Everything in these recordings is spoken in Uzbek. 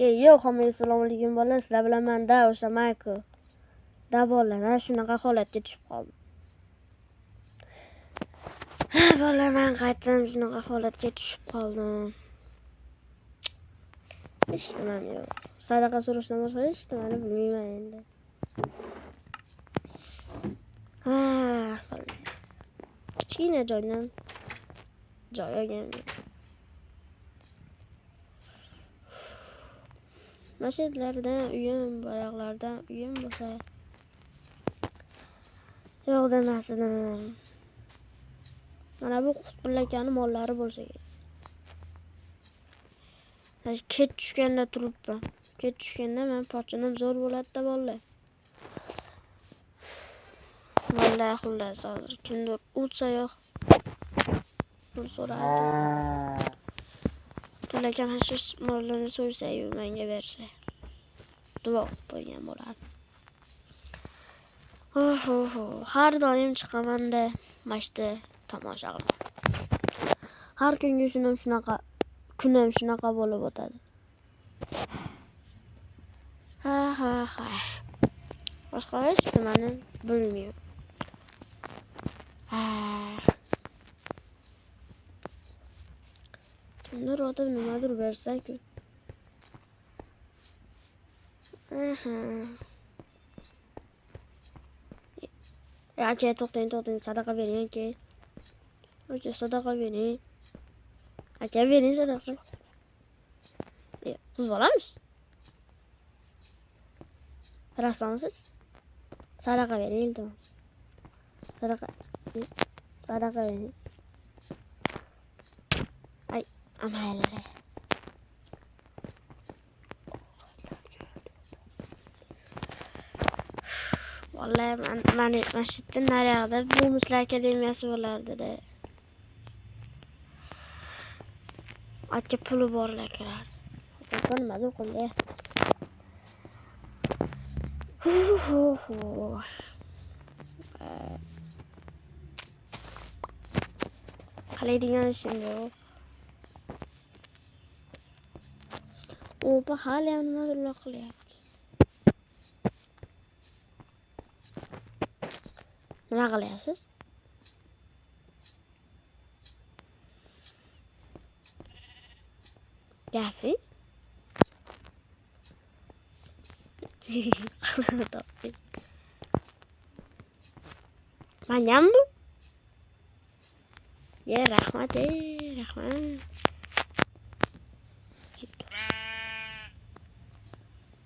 Yo'q, hammaga assalomu alaykum bolalar. Sizlar bilan menda o'sha Michael. Da bolalar, mana shunaqa holatga tushib qoldim. Bolalar, men qaytdim, shunaqa holatga tushib qoldim. Eshitmam yo'q. Sadaqa so'rashdan boshqa eshitmani bilmayman endi. Kichkina joydan joy olganman. Masjidlardan uyim, boyoqlardan uyim bo'lsa yo'q demasin. Mana bu qutbillakani mollari bo'lsa kerak. Kech tushganda turibman. Kech tushganda men pochcham zo'r bo'ladi-da bolalar. Vallahi xullas hozir kimdir o'tsa yo'q. Pul so'rardi. Lekin hashish mollarni so'ysa-yu menga bersa. Duo qilib qo'ygan bo'lardi. Har doim chiqaman-da mashta tomosha qilaman. Har kungi kunim shunaqa bo'lib o'tadi. Boshqa hech nimani bilmayman. Kimdir o'tib nimadir bersa-ku. Aka, to'xtang, sadaqa bering aka. Aka, sadaqa bering. Aka, bering sadaqa. Siz bolamiz? Rassomsiz? Sadaqa bering, iltimos. Sadaqa bering. Ay, amayli. Vallahi men masjiddan naryoqda bu Muslar akademiyasi bo'lardi-da. Aka puli borlar kirardi. Nima qilyapti? Qilaydigan ishim yo'q. Opa hali ham nimadir qilyapti. Nima qilyapsiz? Gapi? Manam bu? Rahmat, rahmat.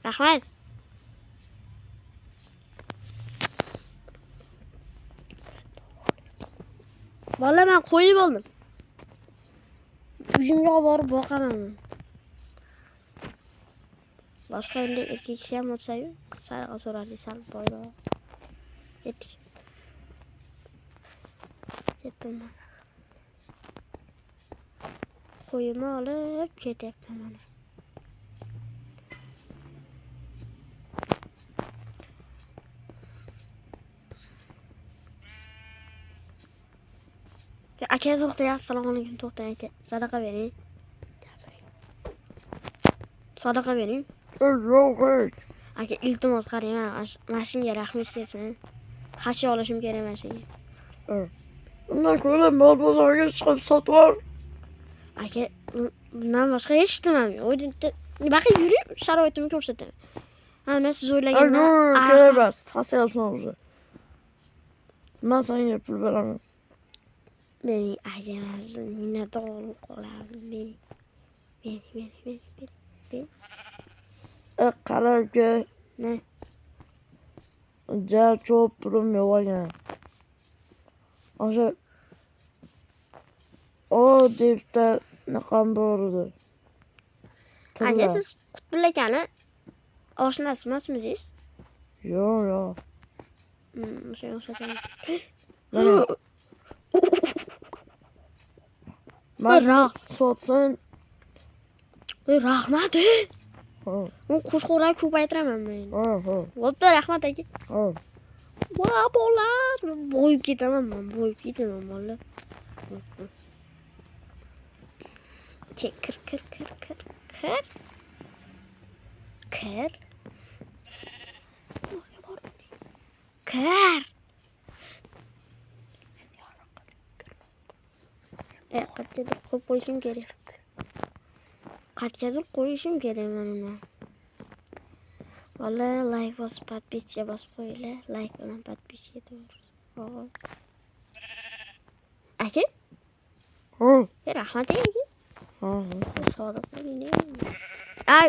Rahmat. Vallahi men qo'yib oldim. Uyimga olib borib boqaman. Boshqa endi ikki kishi ham o'tsa-yu, sadaqa so'rardi, sal boyroq. Ketdim. Qo'yimni olib ketyapman mana. Aka, to'xtang, assalomu alaykum, to'xtang aka. Sadaqa bering. Sadaqa bering. Yo'q. Aka, iltimos qarang, mashinaga rahmingiz kelsin. Hashi olishim kerak mashinaga. Undan ko'ra mol bozorga chiqib sotib ol. Aka, bundan boshqa hech nimam yo'q. Baqa yuring, sharoitimni ko'rsataman. Mana siz o'ylagandan kerak emas, hasyapsan o'zi. Men senga pul beraman. Bering, aka, minnatdor qolaman. Bering. Qara aka. Ne? Ko'p pulim yo'q ekan. O'sha debda naqam bor edi. Aka, siz Qutbillakani oshnasi emasmisiz? Yo'q. O'sha o'xshataman. Mana sotsin. Rahmat. U qo'shqo'rlar ko'paytiraman men. Ha. Bo'pti, rahmat aka. Voy bolar. Boyib ketaman men, boyib ketaman bolar. Kir. Qatgadir qo'yib qo'yishim kerak. Qatgadir qo'yishim kerak men uni. Vallahi like bosib, подписчика bosib qo'yinglar. Like bilan подписчика etamiz. O'g'il. Aka? Rahmat aka. Sodiq bo'ling. Ay.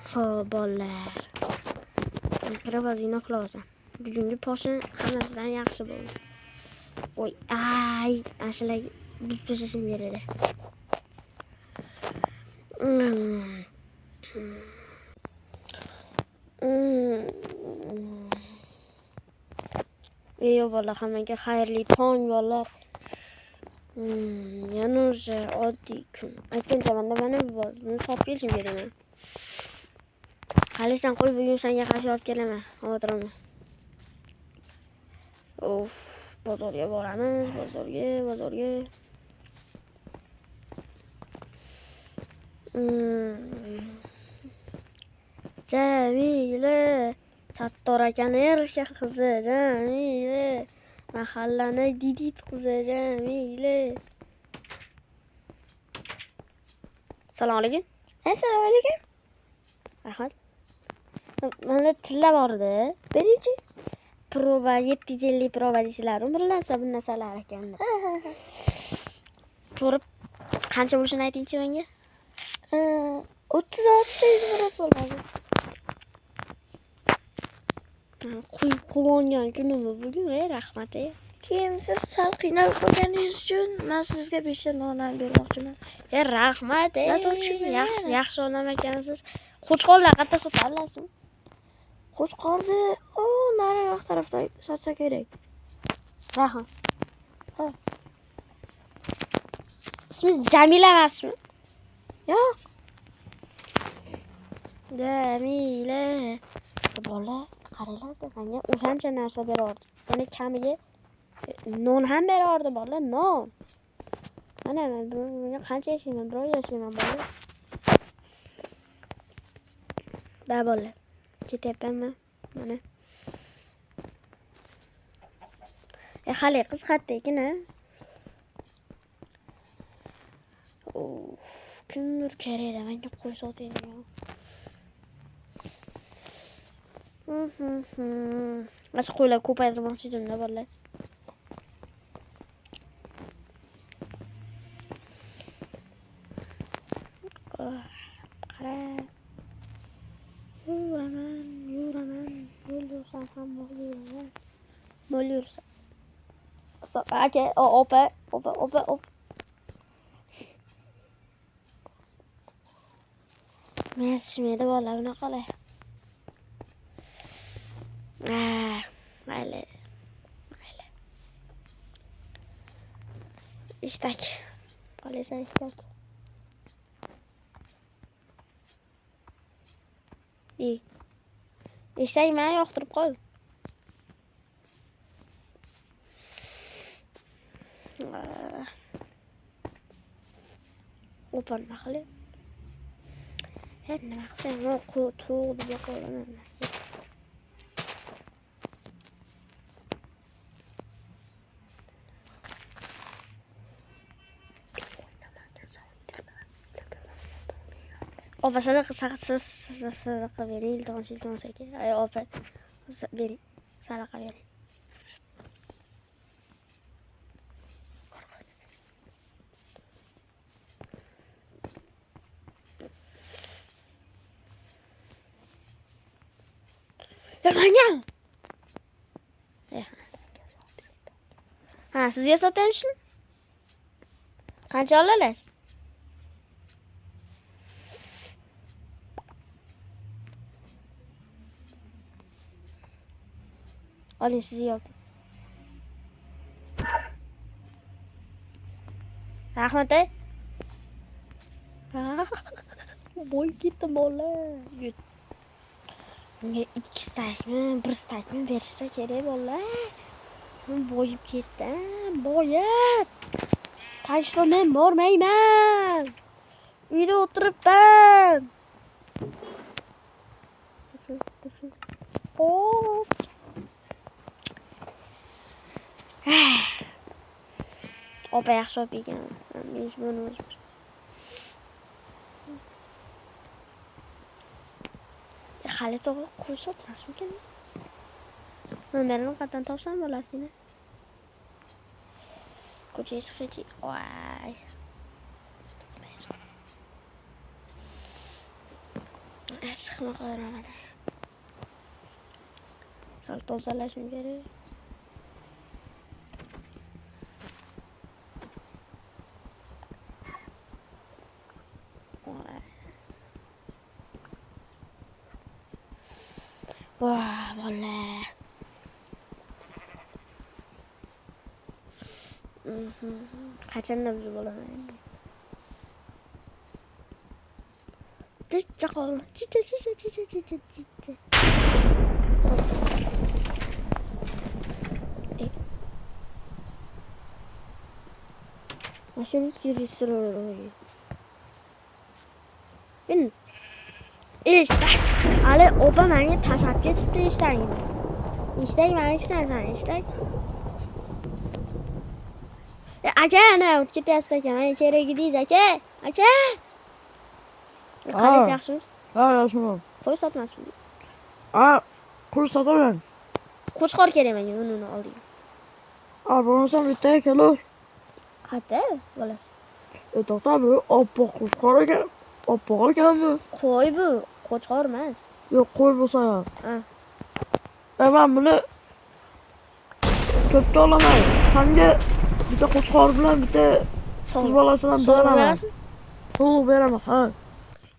Xo'p, bolalar. Kirib ozgina uxlaysan. Bugungi poshin hammasidan yaxshi bo'ldi. Oy, ay, ashulaga buzishim beradi. Ey bolalar, hammaga xayrli tong bolalar. Yana o'sha oddiy kun. Aytgancha mana buni sotib kelishim kerak men. Qalisan qo'y, bugun senga qarshi olib kelaman. Xotiraman. Of, bozorga boramiz, bozorga. Jamila, Sattor akani erka qizi, Jamila. Mahallani didit qizi, Jamila. Assalomu alaykum. Assalomu alaykum. Rahmat. Mana tilla bor edi. Bering-chi. Proba 750 proba deyishlarim birlansa bu narsalar ekan. Ko'rib qancha bo'lishini ayting-chi menga. 36 bo'ladi. Quvongan kunimni bugun, rahmat. Keyin siz sal qiynalib qolganingiz uchun men sizga 5 ta non bermoqchiman. Rahmat. Yaxshi odam ekansiz. Qo'chqorlar qayerda sota olasizmi? Qo'chqorni nariroq tarafda sotsa kerak. Rahmat. Ismingiz Jamila emasmi? Yo'q. Jamila. Bola, qaranglar, menga o'shancha narsa berardi. Yana kamiga non ham berardi bola, non. Mana men bunga qancha yashayman? 1 oy yashayman bola. Da bola. Ketyapmanmi? Mana. Hali qiziqadi ekan-a? Kimdir kerak edi, menga qo'y soting. Mana qo'ylar ko'paytirmoqchi edim-da bola. Qara. Yuraman. Yo'l yursam ham yuraman. Mo'l yursam. Aka, opa. Men tushmaydi bola, bunaqalar. Mayli. Ishtak. Qolasan ishtak. Ishtak meni yoqtirib qol. Opa nima qilib? Nima qilsam, to'g'ri deb qolaman. Opa, sadaqa bering, iltimos aka. Ay, opa, bering, sadaqa bering. Mangal. Sizga sotamiz. Qancha olasiz? Oling, sizga yo'q. Rahmat. Boyib ketdim bola. Unga 2 stakmi, 1 stakmi berishsa kerak bola. Boyib ketdim, boyib. Tashla men bormayman. Uyda o'tiribman. Dur. Oh. Opa yaxshi olib ekan. Men buni o'zim. Hali to'g'ri qo'y sotmasmikan? Nomerini qayerdan topsam bo'larkan? Ko'changiz hech. Voy. Chiqma qo'yaman. Sal tozalashim kerak. Wah, boleh. Qachonda biz bo'laman. Chiqol. Chicha. Aşırı kiriştiriyor. Ben işte hali opa menga tashab ketibdi ishtagini. Ishtag meni ishlaysan, ishtag. Aka, ana o'tib ketyapsiz aka. Men kerak edingiz aka. Aka. Qanday yaxshimiz? Ha, yaxshiman. Qo'y sotmasmiz. Qo'y sotaman. Qo'chqor kerak menga, uni olding. Bo'lmasam bitta kelur. Qayerda bo'lasiz? To'xta, bu oppoq qo'chqor ekan. Oppoq ekanmi? Qo'y bu, qo'chqor emas. Yo'q, qo'y bo'lsa ham. Ha. Men buni ko'pga olaman. Senga bitta qo'chqor bilan bitta qiz bolasidan beraman. To'g'ri beraman, ha.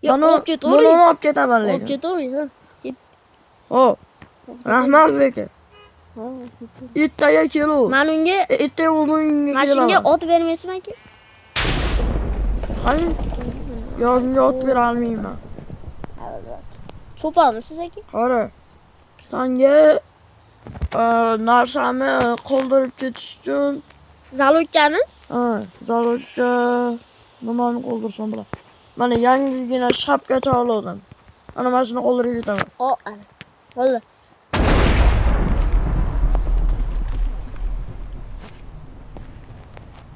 Yo'q, olib ketavering. Buni olib ketaman lekin. Olib ketavering, ha. Hop. Rahmat lekin. Ha. Ertaga kelur. Men unga ertaga o'zingga mashinga ot bermaysizmi aka? Qani? Yozimga ot bera olmayman. Cho'ponmisiz aka? Qara. Senga narsamni qoldirib ketish uchun Zalokkani? ha, zalokka nimani qoldirsam bo'lar. Mana yangigina shapkacha oldim. Ana mana shuni qoldirib ketaman. Ana. Bo'ldi.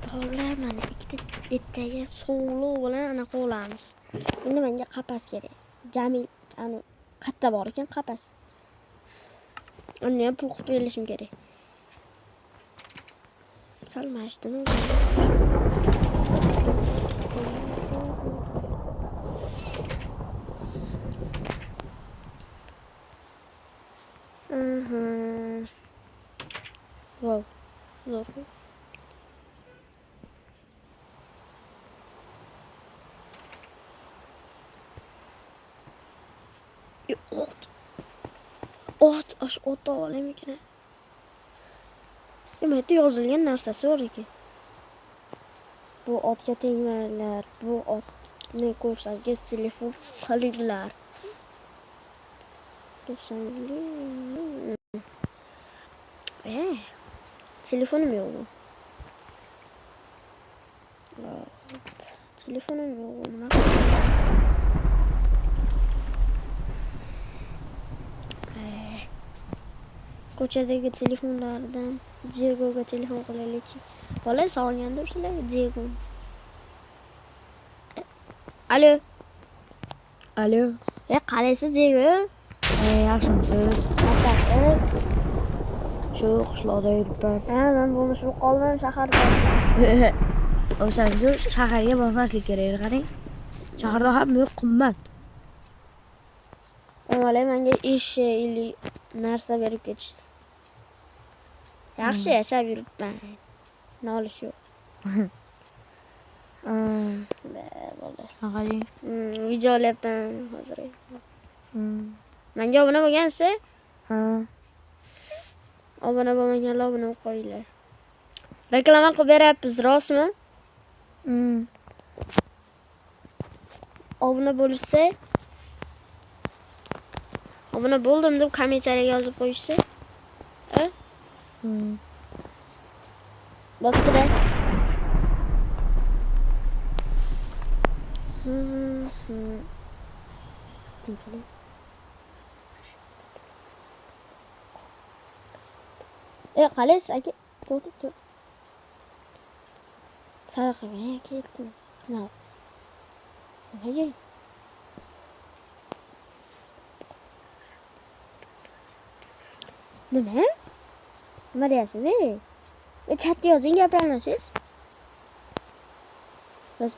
Bolalar mana ikkita ertaga sovli bilan anaqa olamiz. Endi menga qapas kerak. Jamil, ani qayerda bor ekan qapas? Uni ham pul qilib berishim kerak. Salmashdimi? Wow. Zo'r. Ot olayım ekan. Nimaga yozilgan narsasi bor ekan. Bu otga tegmanglar. Bu otni ko'rsangiz telefon qilinglar. Telefonim yo'q. Telefonim yo'q. Ko'chadagi telefonlardan Diegoga telefon qilaylikchi. Bola sog'ingandir sizlar Diego. Alo. Qalaysiz Diego? Yaxshimisiz? Qayerdasiz? Shu qishloqda yuribman. Men bo'lmishib qoldim shaharda. O'shancha shaharga bormaslik kerak, qarang. Shaharda hamma yo'q qimmat. Mana menga ish ili narsa berib ketishdi. Yaxshi yashab yuribman. Nolish yo'q. Bo'ldi. Qarang. Video olyapman hozir. Menga obuna bo'lgansiz? Ha. Obuna bo'lmaganlar obuna qo'yinglar. Reklama qilib beryapmiz, rostmi? obuna bo'lsa, obuna bo'ldim deb kommentariyaga yozib qo'yishsa, bo'pti-da. Qalaysiz aka? Tur. Sarqaga ketdim. Nima? Nega? Nima? Nima deyapsiz? Chatga yozing, gapirolmaysiz? Biz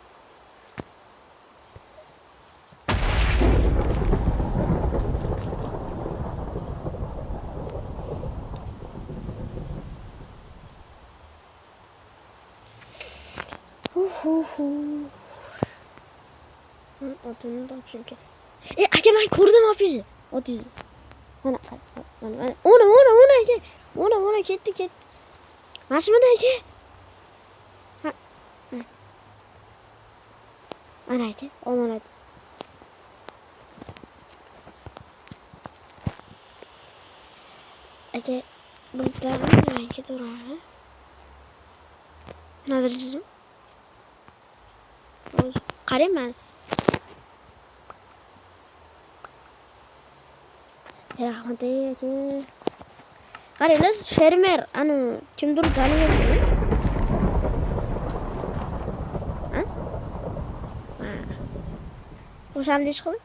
Otini topishim kerak. Aka, men ko'rdim ofizni. Otingizni. Mana. Ona aka. Ona ketdi. Mashmada aka. Mana aka, omonat. Aka, bundan aka turadi. Nazarjizim. Qarayman. Rahmat aka. Qaranglar, fermer, ana kimdir tanimaysizmi? Ha? O'shamda ish qiling.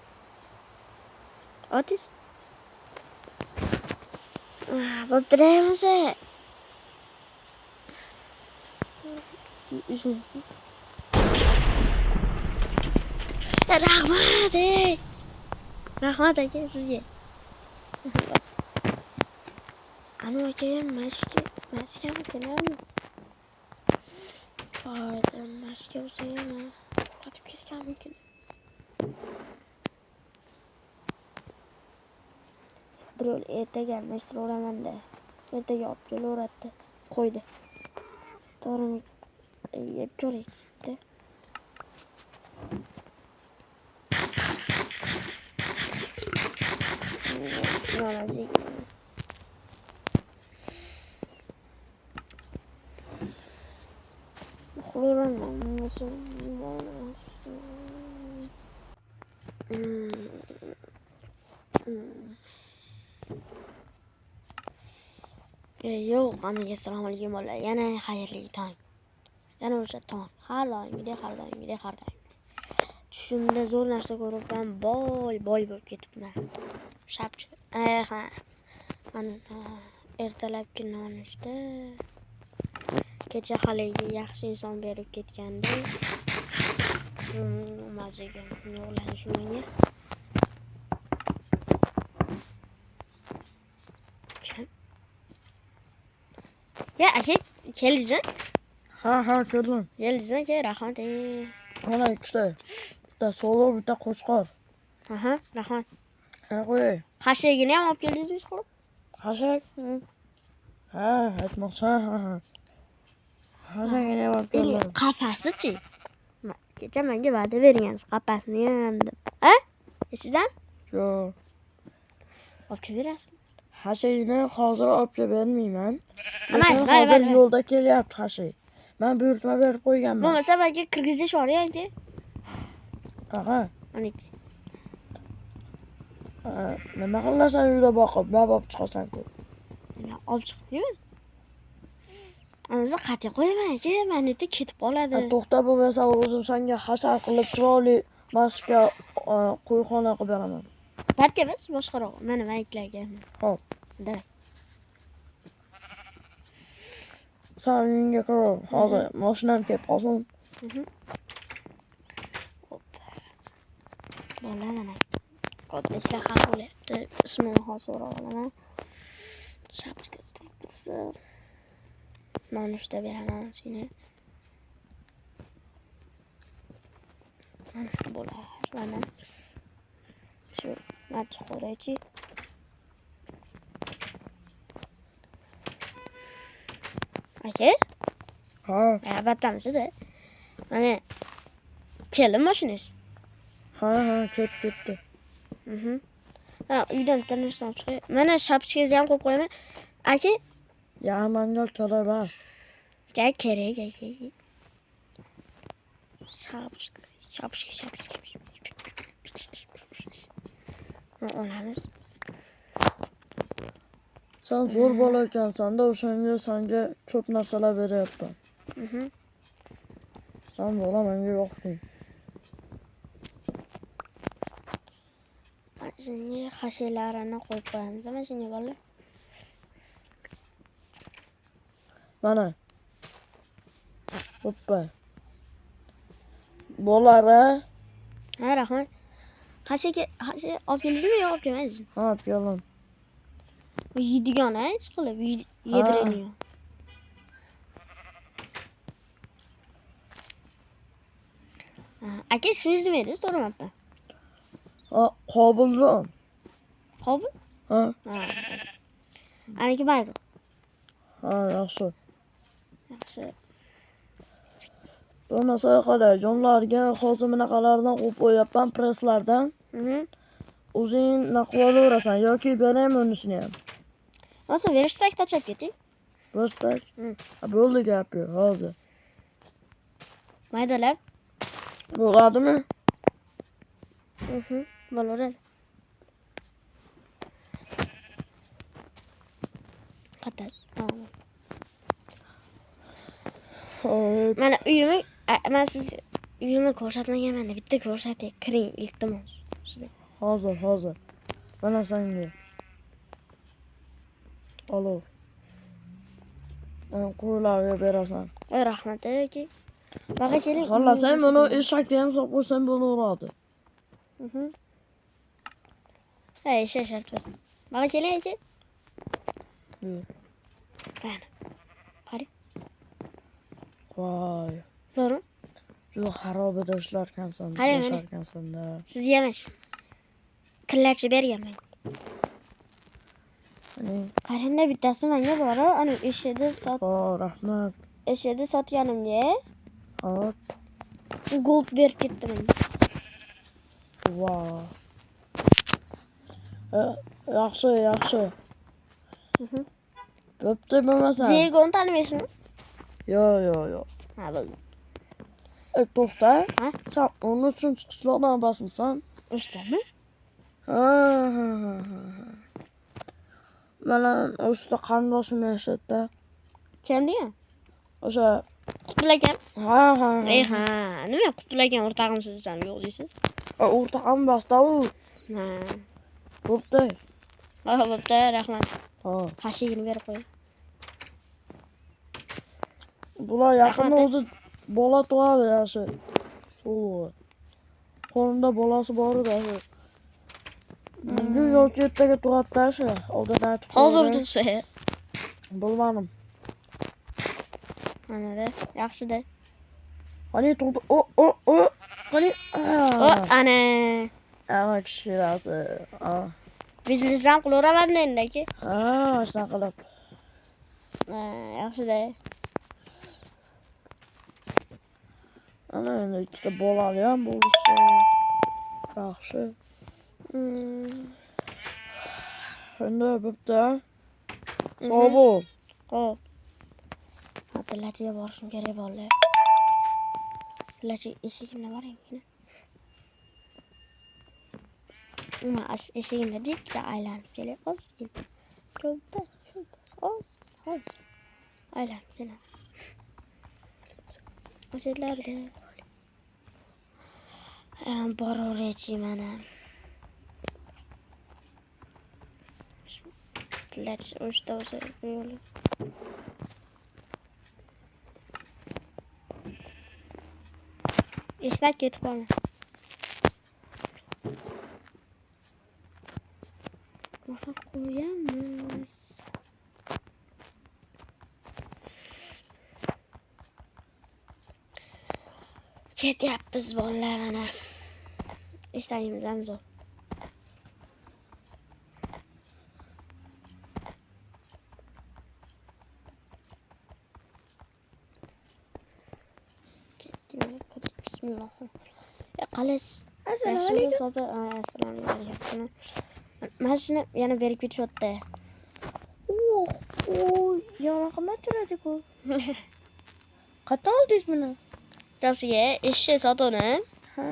Otiz. Bo'pti-da, Rahmat aka sizga. Ana akayam mashkami kelarmi? Foyda mashka bo'lsa yana qotib ketgan mumkin. Birov ertaga almashtirib olaman-da. Ertaga olib kelaveradi. Qo'ydi. To'g'rimi? Yeb ko'raychi. Nolazik. Yo'q, hammaga assalomu alaykum bolalar. Yana xayrli tong. Yana o'sha tong. Har doim. Tushimda zo'r narsa ko'ribman, boy bo'lib ketibman. Shapchi. Ha. Mana ertalabki nonushta. Kecha haliga yaxshi inson berib ketganda. Mazaga yo'qlanish menga. Ya aka, keldingizmi? Ha, ko'rdim. Keldingizmi aka? Rahmat. Mana ikkita. Bitta solo, bitta qo'chqor. Aha, rahmat. Ha, qo'y. Xashagini ham olib keldingizmi ishqilib? Xashak? Ha, aytmoqchi. Ha. Xashagini ham olib keldim. Qafasi-chi? Kecha menga va'da bergansiz, qafasini ham deb. Ha? Esingizmi? Yo'q. Olib berasizmi? Xashagini hozir olib bermayman. Mana, hozir yo'lda kelyapti xashak. Men buyurtma berib qo'yganman. Bo'lmasa menga kirgizish bor aka. Aha. Maniki. Nima qilasan uyda boqib, men olib chiqasan-ku. Nima olib chiqmayman? Anizni qat'iy qo'yaman aka, menita ketib qoladi. To'xta bo'lmasa o'zim senga hasar qilib chiroyli mashqa qo'yxona qilib beraman. Barka emas, boshqaroq. Mana mayiklagan. Xo'p. Da. Sen uyingga kir. Hozir mashinam kelib qolsin. Bola mana. Katta ishlar hal bo'lyapti. Ismini hozir so'rab olaman. Shapka tursa. Nonushta beraman seni. Mana bo'lar. Mana. Shu match qo'raychi. Aka? Ha. Albattamisiz? Mana keldim mashinangiz. Ha, ketdi. Ha, uydan bitta narsani olib chiqay. Mana shapchkangizni ham qo'yib qo'yaman. Aka, Ya mangal kerak. kerak. Shapchka. Olamiz. Sen zo'r bola ekansan-da, o'shanga senga ko'p narsalar beryapman. Sen bola menga yo'qding. Shunga xashiylarini qo'yib qo'yamiz, mana shunga bola. Mana. Hoppa. Bolara. Ha, rahmat. Xashi olib keldingizmi yo olib kelmadingizmi? Ha, keldim. Bu yeydigan, hech qilib yediradigan. Aka, ismingiz nima edi? So'ramabman. Qobiljon. Qobil? Ha, Aniki Michael. yaxshi. Yaxshi. Bo'lmasa qalay, jonlarga hozir bunaqalardan qo'yib qo'yapman, presslardan. O'zing naqd olaverasan yoki beraymi unisini ham? Bo'lsa berishsak tashab keting. Bo'stak. Bo'ldi gap yo'q, hozir. Maydalab. Bo'ladimi? Bo'laveradi. Qatas. Mana uyimni, men siz uyimni ko'rsatmaganman-da, bitta ko'rsatay. Kiring, iltimos. Hozir. Mana senga. Alo. Qo'ylarga berasan. Voy rahmat aka. Baqa keling. Xohlasang buni eshakda ham solib qo'ysang bo'laveradi. Ha, eshak shart bas. Baqa keling aka. Mana. Qari. Voy. Zo'rmi? Juda xarobada ishlarkansan, Qarang, mana. ishlarkansan-da. Siz yemash. Tillachi berganman. Qaranda bittasi menga bor, ana eshakda Rahmat. eshakda sotganimga Hop. gold berib ketdi menga. Wow. Yaxshi. Bo'pti bo'lmasa. Diegoni tanimaysizmi? Yo'q. Ha, bo'ldi. To'xta. Ha? Sen onun uchun qishloqdan basmisan? O'shdami? Ha. Mana o'shda qarindoshim yashaydi-da. Kim degan? O'sha Qutulagan. ha. Ha, nima qutulagan o'rtog'imsizdan yo'q deysiz? O'rtog'im basta-u. Ha. Bo'pti. Bo'pti, rahmat. Ha. Qashigini berib qo'y. Bular yaqinda o'zi bola tug'adi yaxshi. Qo'lida bolasi bor edi. Bugun yoki ertaga tug'adi-da shu. Oldin aytib. Hozir tug'sa. Bilmadim. Mana-da, yaxshi-da. Qani tug'di. Qani. Ana. Ana kishirasi. Biznesdan qilaveradi endi aka. Ha, shunaqa qilib. Yaxshi-da. Ana endi ikkita bolali ham bo'lishi yaxshi. Endi bo'pti. Sog' bo'l. Xo'p. Tillachiga borishim kerak bolalar. Tillachi eshigimda boringmi? Eshigimda dikka aylanib kelay. Ozgina. Ko'pda, oz. Aylanib kelay. O'shalarda boraveraychi mana. Tillachi o'shda o'sha yo'li. Eshak ketib qoldi. Mana qo'yamiz. Ketyapmiz bolalar mana. Eshagimiz ham zo'r. Bismillah. Qalas Assalomu alaykum. Assalomu alaykum. Mana shuni yana berib ketishyapti. Yomon qimmat turadi-ku. Qatdan oldingiz buni? Tavsiya eshik sotuvni. Ha.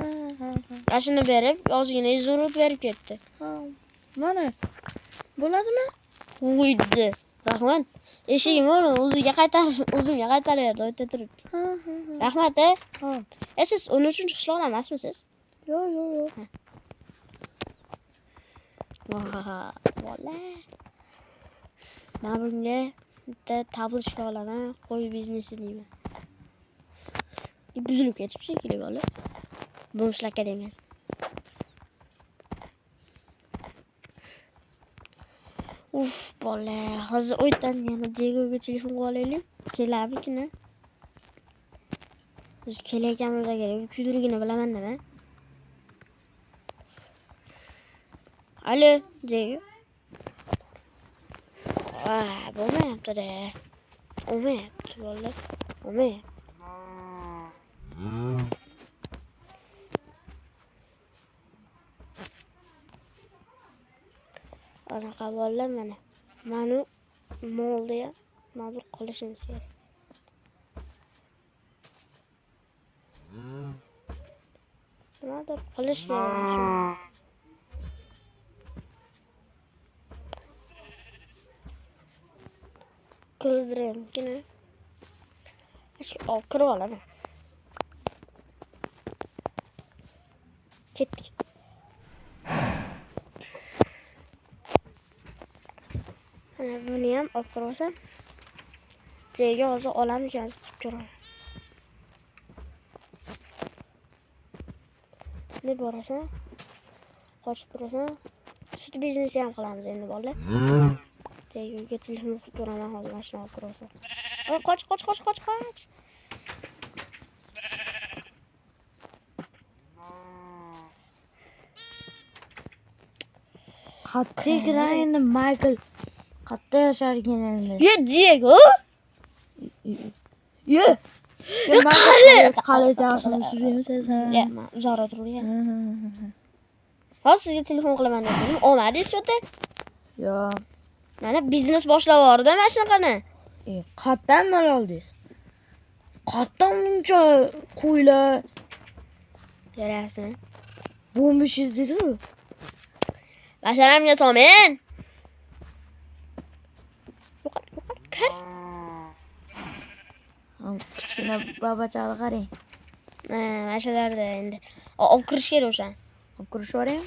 Mana shuni berib, ozgina 100 yevro berib ketdi. Ha. Mana. Bo'ladimi? Qo'ydi. Rahmat. Eshigim o'zimga qaytarib o'tda turibdi. Ha. Rahmat. Ha. Siz 13-chi qishloqdan emasmisiz? Yo'q. Vola. Men bunga bitta tablishka olaman, qo'y biznesi deyman. Buzilib ketibdi shekilli bola. Bo'mshlakka demas. Bola, hozir o'ydan yana Diegoga telefon qilib olaylik. Keladikmi? Biz kelayotganimizda kerak. Kuydirgini bilaman nima? Alo, Diego. Bo'lmayapti-da. Olmayapti, bola. Olmayapti. Anaqa bola mana. Mani molda ham ma'lum qilishimiz kerak. Nimadir qilish kerak. Kirdiramkina. Kirib olaman. Ketdik. Buni ham olib ko'rsam. Jega hozir olamiz qilib ko'raman. Ne borasan? Qochib turasan. Sut biznesi ham qilamiz endi bola. Jegaga telefon qilib ko'raman hozir mashina olib ko'rsam. Qoch. Qattiq endi Michael. Qatta yasharkan endi. Ye Diego. Ye. Qale yaxshimi sizimiz? Ya, men uzoqroq turay. Hozir sizga telefon qilaman dedim. Olmadingiz shu-da? Yo'q. Mana biznes boshlab yubordi mana shunaqani. Qatdan mal oldingiz? Qatdan buncha qo'ylar. Yarasini. Bo'mishingiz dedi-ku. Masharamga solmen. Yo'q, kir. Kichkina babachani qarang. Mashalarda endi. Olib kirish kerak o'shan. Olib kirish yuboraymi?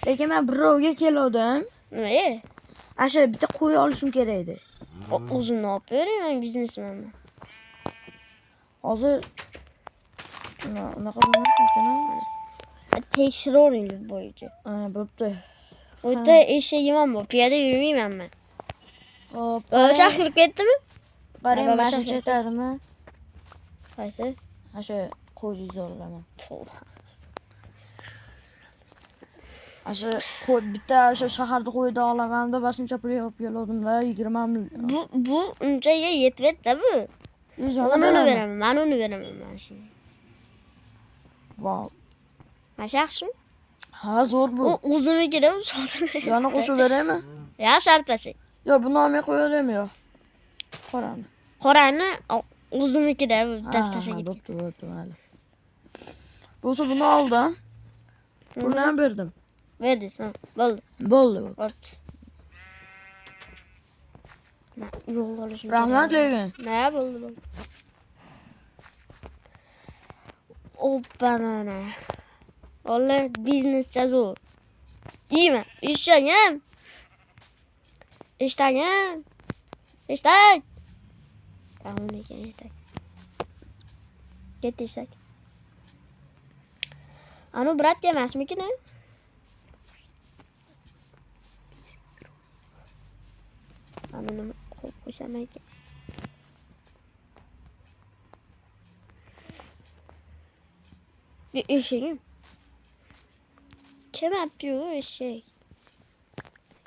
Lekin men birovga keldim. Nima? Asha bitta qo'y olishim kerak edi. O'zimni olib bering, men biznesmenman. Hozir unaqa bo'lmayapti. Tekshiravering bo'yicha. Bo'pti. U yerda eshagim ham bor, piyoda yurmayman men. Hop. O'sha kirib ketdimi? Qarang, mashina ketadimi? Qaysi? Asha qo'yni zo'rlaman. Asha qo'y bitta asha shaharda qo'yda olganda vashuncha pul olib keldim-da 20 million. Bu unchaga yetmaydi-da bu. Uni beraman, men uni beraman mashina. Vau. Masha yaxshimi? Ha, zo'r bu. U o'zimnikida u sotib. Yana qo'shib beraymi? Ya, shartlasak. Yo, buni olmay qo'yaveraymi yo? Qorani. Qorani o'zimnikida bu dastashaga. Bo'pti, mayli. Bo'lsa buni oldim. Buni ham berdim. Verdingiz, ha. Bo'ldi. Bo'ldi. Yo'l olishim. Rahmat lekin. Nima bo'ldi? Oppa mana. Ola biznes zo'r. Deymi? Eshitgan. Eshitay. Tamam ekan, eshitay. Ketdi eshitay. Anu bratga emasmikin? Anu nima qo'yib qo'ysam ekan. Eshagim. Kim yapıyor eshak?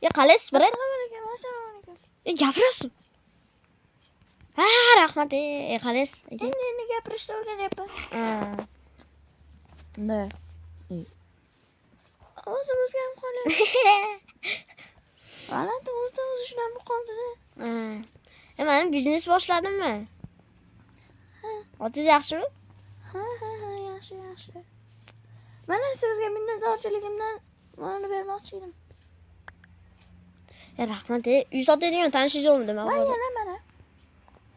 Ya qalaysiz, brat? Assalomu alaykum. Gapirasan. Ha, rahmat. Qalaysiz? Endi gapirishni o'rganyapman. Ha. Ne? O'zimizga ham qoladi. G'alati o'z shunaqa qoldi-da. Mana biznes boshladimmi? Otingiz yaxshimi? Ha, yaxshi. Mana sizga minnatdorchiligimdan mana bermoqchi edim. Rahmat. Uy sotadigan tanishingiz yo'qmi dema? Mana.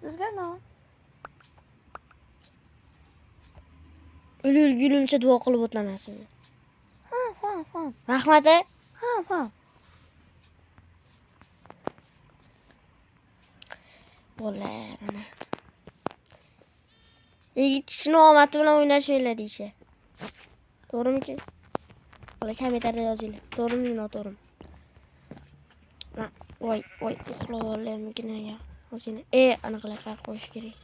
Sizga non. O'lgulumcha duo qilib o'taman sizni. Ha. Rahmat. Ha. Bola mana. Yigit kishini omadi bilan o'ynashinglar deyshi. To'g'rimi-ki? Bola kommentariyada yozinglar. To'g'rimi, noto'g'rimi? Voy, uxlab olaymikin ya. O'zinglar. Anaqalar qo'yish kerak.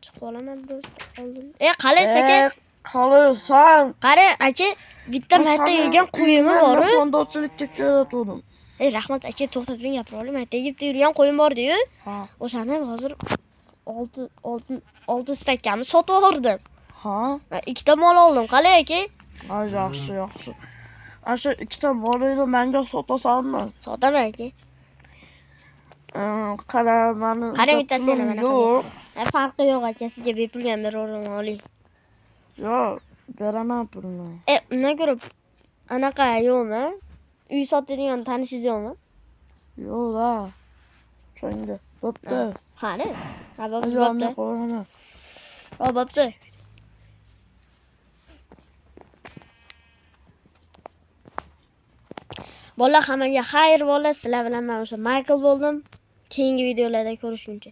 Chiqib olaman do'st. Oldin. Qalay sekin. Qolasan. Qara, aka, bitta marta yurgan qo'yimi bor-ku. Fondochilikka kelatdim. Rahmat aka, to'xtatib gapira olaman. Tegibda yurgan qo'yim bor-ku. Ha. O'shani hozir 6 stakkani sotib yubordim. Ha. Ikkita mol oldim. Qalay aka? Yaxshi. Asha ikkita molingni menga sotasanmi? Sotaman aka. Qara, meni. Qara bittasini mana. Yo'q. Farqi yo'q aka, sizga bepulga beraman, oling. Yo'q, beraman pulni. Undan ko'ra anaqa yo'qmi? Uy sotadigan tanishingiz yo'qmi? Yo'q-da. Shunga. Bo'pti. Qani? Ha, bo'pti. Qo'yaman. Bo'pti. Bola, hammaga xayr bola. Sizlar bilan men o'sha Michael bo'ldim. Keyingi videolarda ko'rishguncha.